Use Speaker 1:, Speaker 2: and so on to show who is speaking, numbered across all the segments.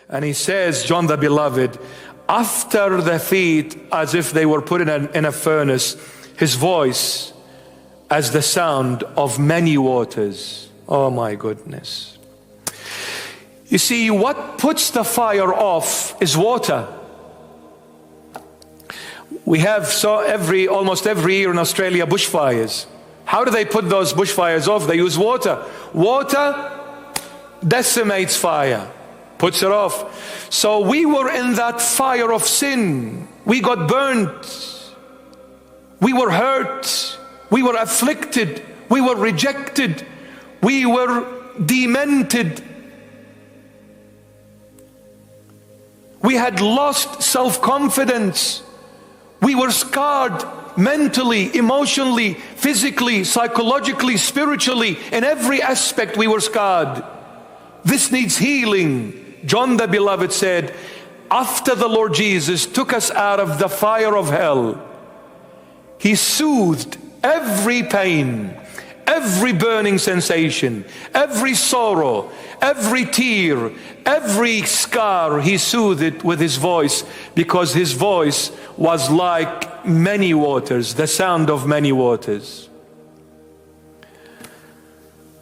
Speaker 1: And he says, John the Beloved, after the feet, as if they were put in a furnace, his voice as the sound of many waters. Oh my goodness. You see, what puts the fire off is water. We have almost every year in Australia bushfires. How do they put those bushfires off? They use water. Water decimates fire, puts it off. So we were in that fire of sin. We got burnt. We were hurt. We were afflicted. We were rejected. We were demented. We had lost self-confidence. We were scarred mentally, emotionally, physically, psychologically, spiritually. In every aspect we were scarred. This needs healing. John the Beloved said, after the Lord Jesus took us out of the fire of hell, He soothed every pain, every burning sensation, every sorrow, every tear, every scar. He soothed it with His voice, because His voice was like many waters, the sound of many waters.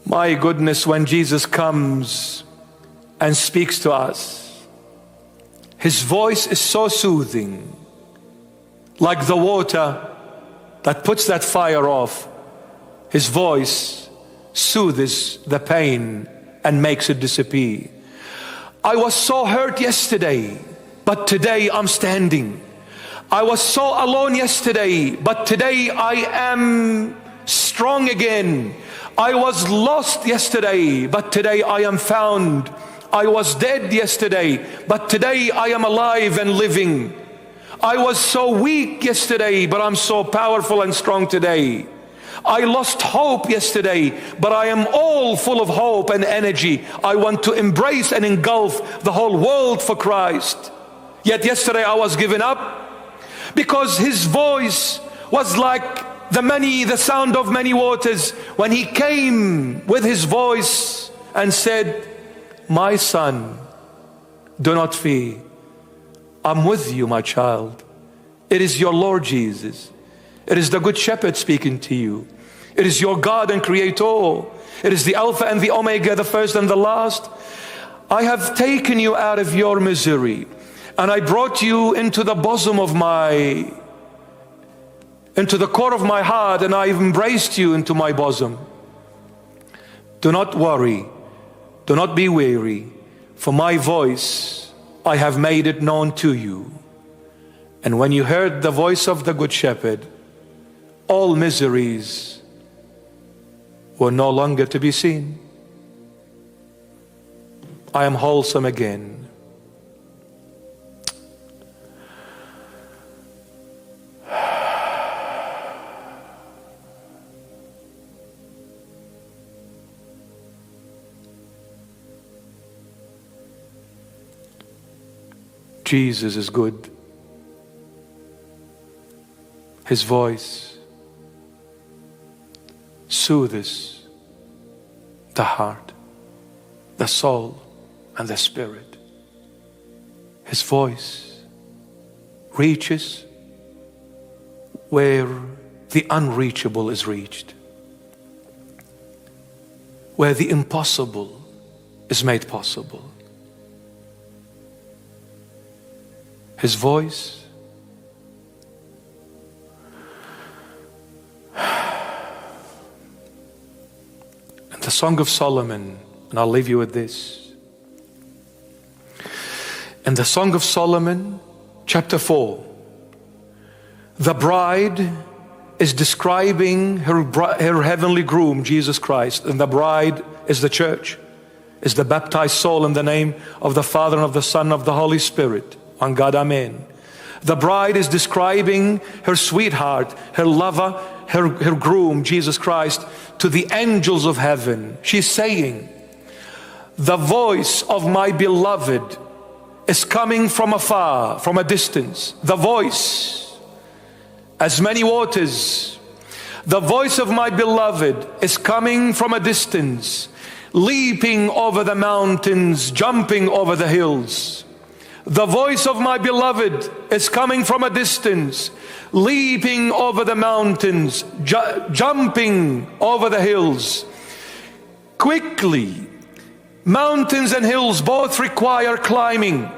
Speaker 1: My goodness, when Jesus comes and speaks to us, His voice is so soothing, like the water that puts that fire off. His voice soothes the pain and makes it disappear. I was so hurt yesterday, but today I'm standing. I was so alone yesterday, but today I am strong again. I was lost yesterday, but today I am found. I was dead yesterday, but today I am alive and living. I was so weak yesterday, but I'm so powerful and strong today. I lost hope yesterday, but I am all full of hope and energy. I want to embrace and engulf the whole world for Christ. Yet yesterday I was given up, because His voice was like the sound of many waters. When He came with His voice and said, my son, do not fear. I'm with you, my child. It is your Lord Jesus. It is the Good Shepherd speaking to you. It is your God and Creator. It is the Alpha and the Omega, the first and the last. I have taken you out of your misery, and I brought you into the bosom of into the core of my heart, and I've embraced you into my bosom. Do not worry. Do not be weary, for my voice, I have made it known to you. And when you heard the voice of the Good Shepherd, all miseries were no longer to be seen. I am wholesome again. Jesus is good. His voice soothes the heart, the soul, and the spirit. His voice reaches where the unreachable is reached, where the impossible is made possible. His voice and the Song of Solomon, and I'll leave you with this. In the Song of Solomon, chapter 4, the bride is describing her heavenly groom, Jesus Christ, and the bride is the church, is the baptized soul in the name of the Father and of the Son and of the Holy Spirit. On God, amen. The bride is describing her sweetheart, her lover, her groom, Jesus Christ, to the angels of heaven. She's saying, the voice of my beloved is coming from afar, from a distance. The voice, as many waters. The voice of my beloved is coming from a distance. leaping over the mountains, jumping over the hills. The voice of my beloved is coming from a distance, leaping over the mountains, jumping over the hills. Quickly, mountains and hills both require climbing.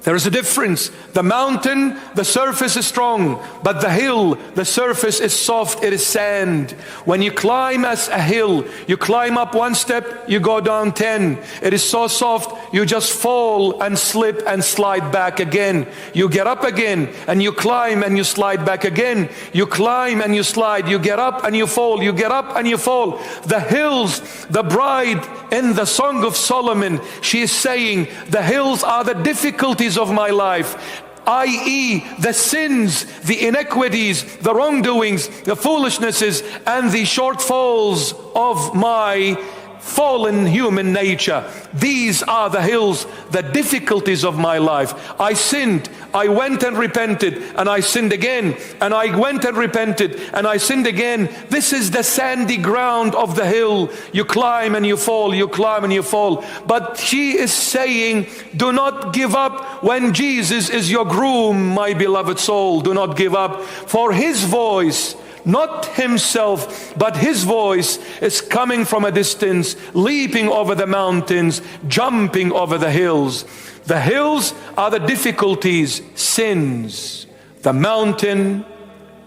Speaker 1: There is a difference. The mountain, the surface is strong, but the hill, the surface is soft, it is sand. When you climb as a hill, you climb up one step, you go down 10. It is so soft, you just fall and slip and slide back again. You get up again, and you climb and you slide back again. You climb and you slide, you get up and you fall, you get up and you fall. The hills, the bride in the Song of Solomon, she is saying, the hills are the difficulties of my life, i.e. the sins, the inequities, the wrongdoings, the foolishnesses, and the shortfalls of my fallen human nature. These are the hills, the difficulties of my life. I sinned, I went and repented, and I sinned again, and I went and repented, and I sinned again. This is the sandy ground of the hill. You climb and you fall, you climb and you fall. But she is saying, do not give up when Jesus is your groom, my beloved soul. Do not give up, for his voice, not himself, but his voice is coming from a distance, leaping over the mountains, jumping over the hills. The hills are the difficulties, sins. The mountain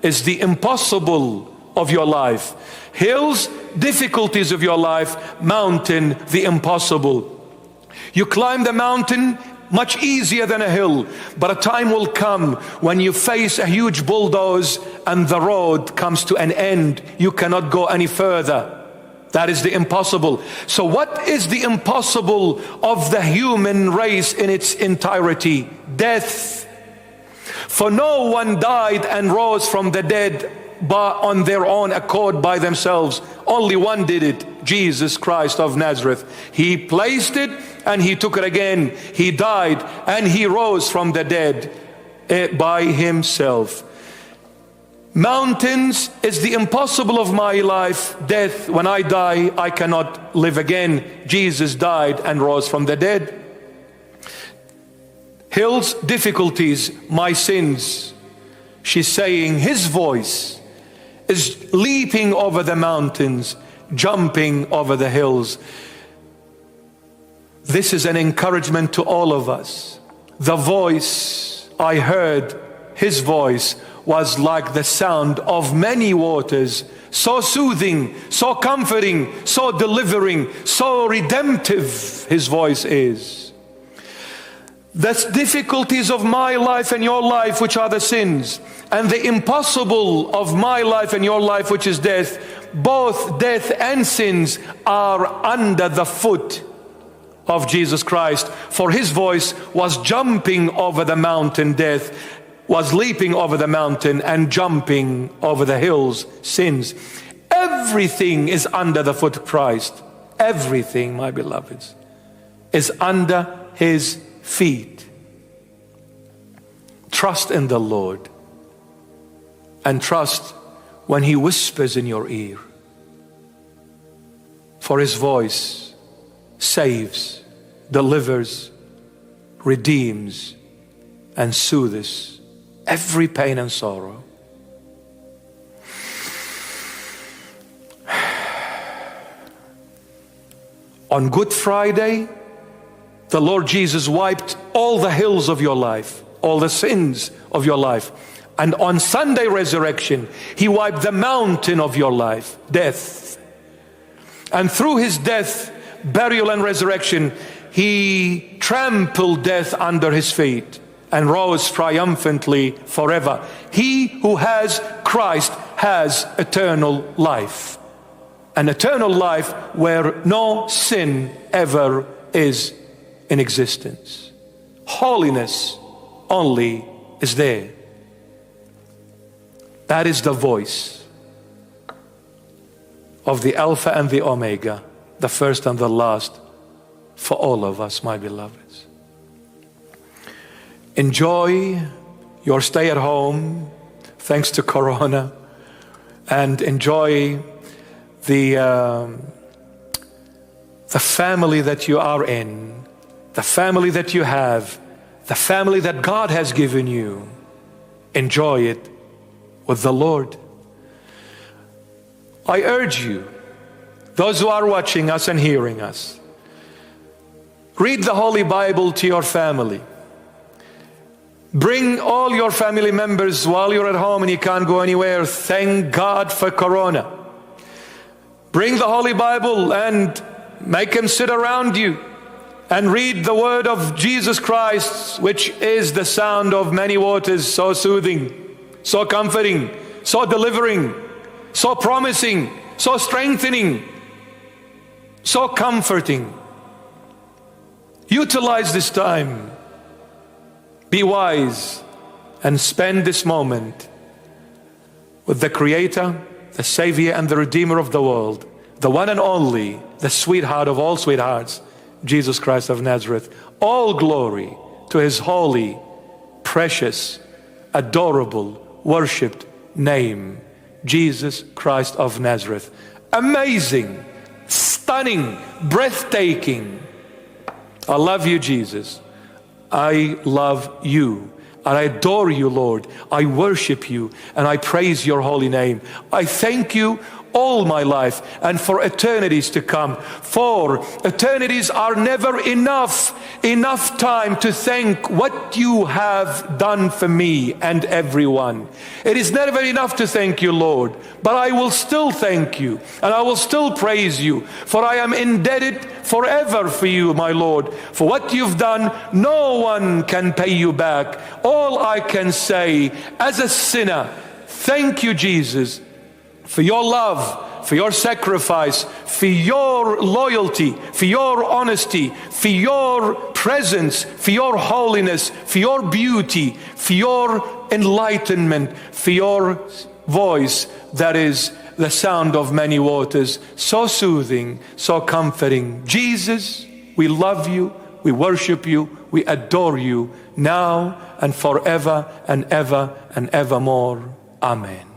Speaker 1: is the impossible of your life. Hills, difficulties of your life. Mountain, the impossible. You climb the mountain much easier than a hill, but a time will come when you face a huge bulldoze and the road comes to an end. You cannot go any further. That is the impossible. So what is the impossible of the human race in its entirety? Death. For no one died and rose from the dead on their own accord by themselves. Only one did it, Jesus Christ of Nazareth. He placed it and he took it again. He died and he rose from the dead by himself. Mountains is the impossible of my life. Death, when I die, I cannot live again. Jesus died and rose from the dead. Hills, difficulties, my sins. She's saying his voice is leaping over the mountains, jumping over the hills. This is an encouragement to all of us. The voice I heard, his voice, was like the sound of many waters, so soothing, so comforting, so delivering, so redemptive his voice is. The difficulties of my life and your life, which are the sins, and the impossible of my life and your life, which is death, both death and sins are under the foot of Jesus Christ. For his voice was jumping over the mountain, death, was leaping over the mountain and jumping over the hills, sins. Everything is under the foot of Christ. Everything, my beloveds, is under his feet. Trust in the Lord, and trust when he whispers in your ear. For his voice saves, delivers, redeems, and soothes every pain and sorrow. On Good Friday, the Lord Jesus wiped all the hills of your life, all the sins of your life. And on Sunday resurrection, he wiped the mountain of your life, death. And through his death, burial, and resurrection, he trampled death under his feet and rose triumphantly forever. He who has Christ has eternal life. An eternal life where no sin ever is in existence. Holiness only is there. That is the voice of the Alpha and the Omega, the first and the last, for all of us, my beloveds. Enjoy your stay at home, thanks to Corona, and enjoy the the family that you are in, the family that you have, the family that God has given you. Enjoy it with the Lord. I urge you, those who are watching us and hearing us, read the Holy Bible to your family. Bring all your family members while you're at home and you can't go anywhere. Thank God for Corona. Bring the Holy Bible and make them sit around you and read the word of Jesus Christ, which is the sound of many waters, so soothing, so comforting, so delivering, so promising, so strengthening, so comforting. Utilize this time. Be wise and spend this moment with the Creator, the Savior and the Redeemer of the world, the one and only, the sweetheart of all sweethearts, Jesus Christ of Nazareth. All glory to His holy, precious, adorable, worshipped name, Jesus Christ of Nazareth. Amazing, stunning, breathtaking. I love you, Jesus. I love you. And I adore you, Lord. I worship you and I praise your holy name. I thank you all my life and for eternities to come. For eternities are never enough time to thank what you have done for me and everyone. It is never enough to thank you, Lord, but I will still thank you and I will still praise you, for I am indebted forever for you, my Lord. For what you've done, no one can pay you back. All I can say as a sinner, thank you, Jesus, for your love, for your sacrifice, for your loyalty, for your honesty, for your presence, for your holiness, for your beauty, for your enlightenment, for your voice that is the sound of many waters, so soothing, so comforting. Jesus, we love you, we worship you, we adore you now and forever and ever and evermore. Amen.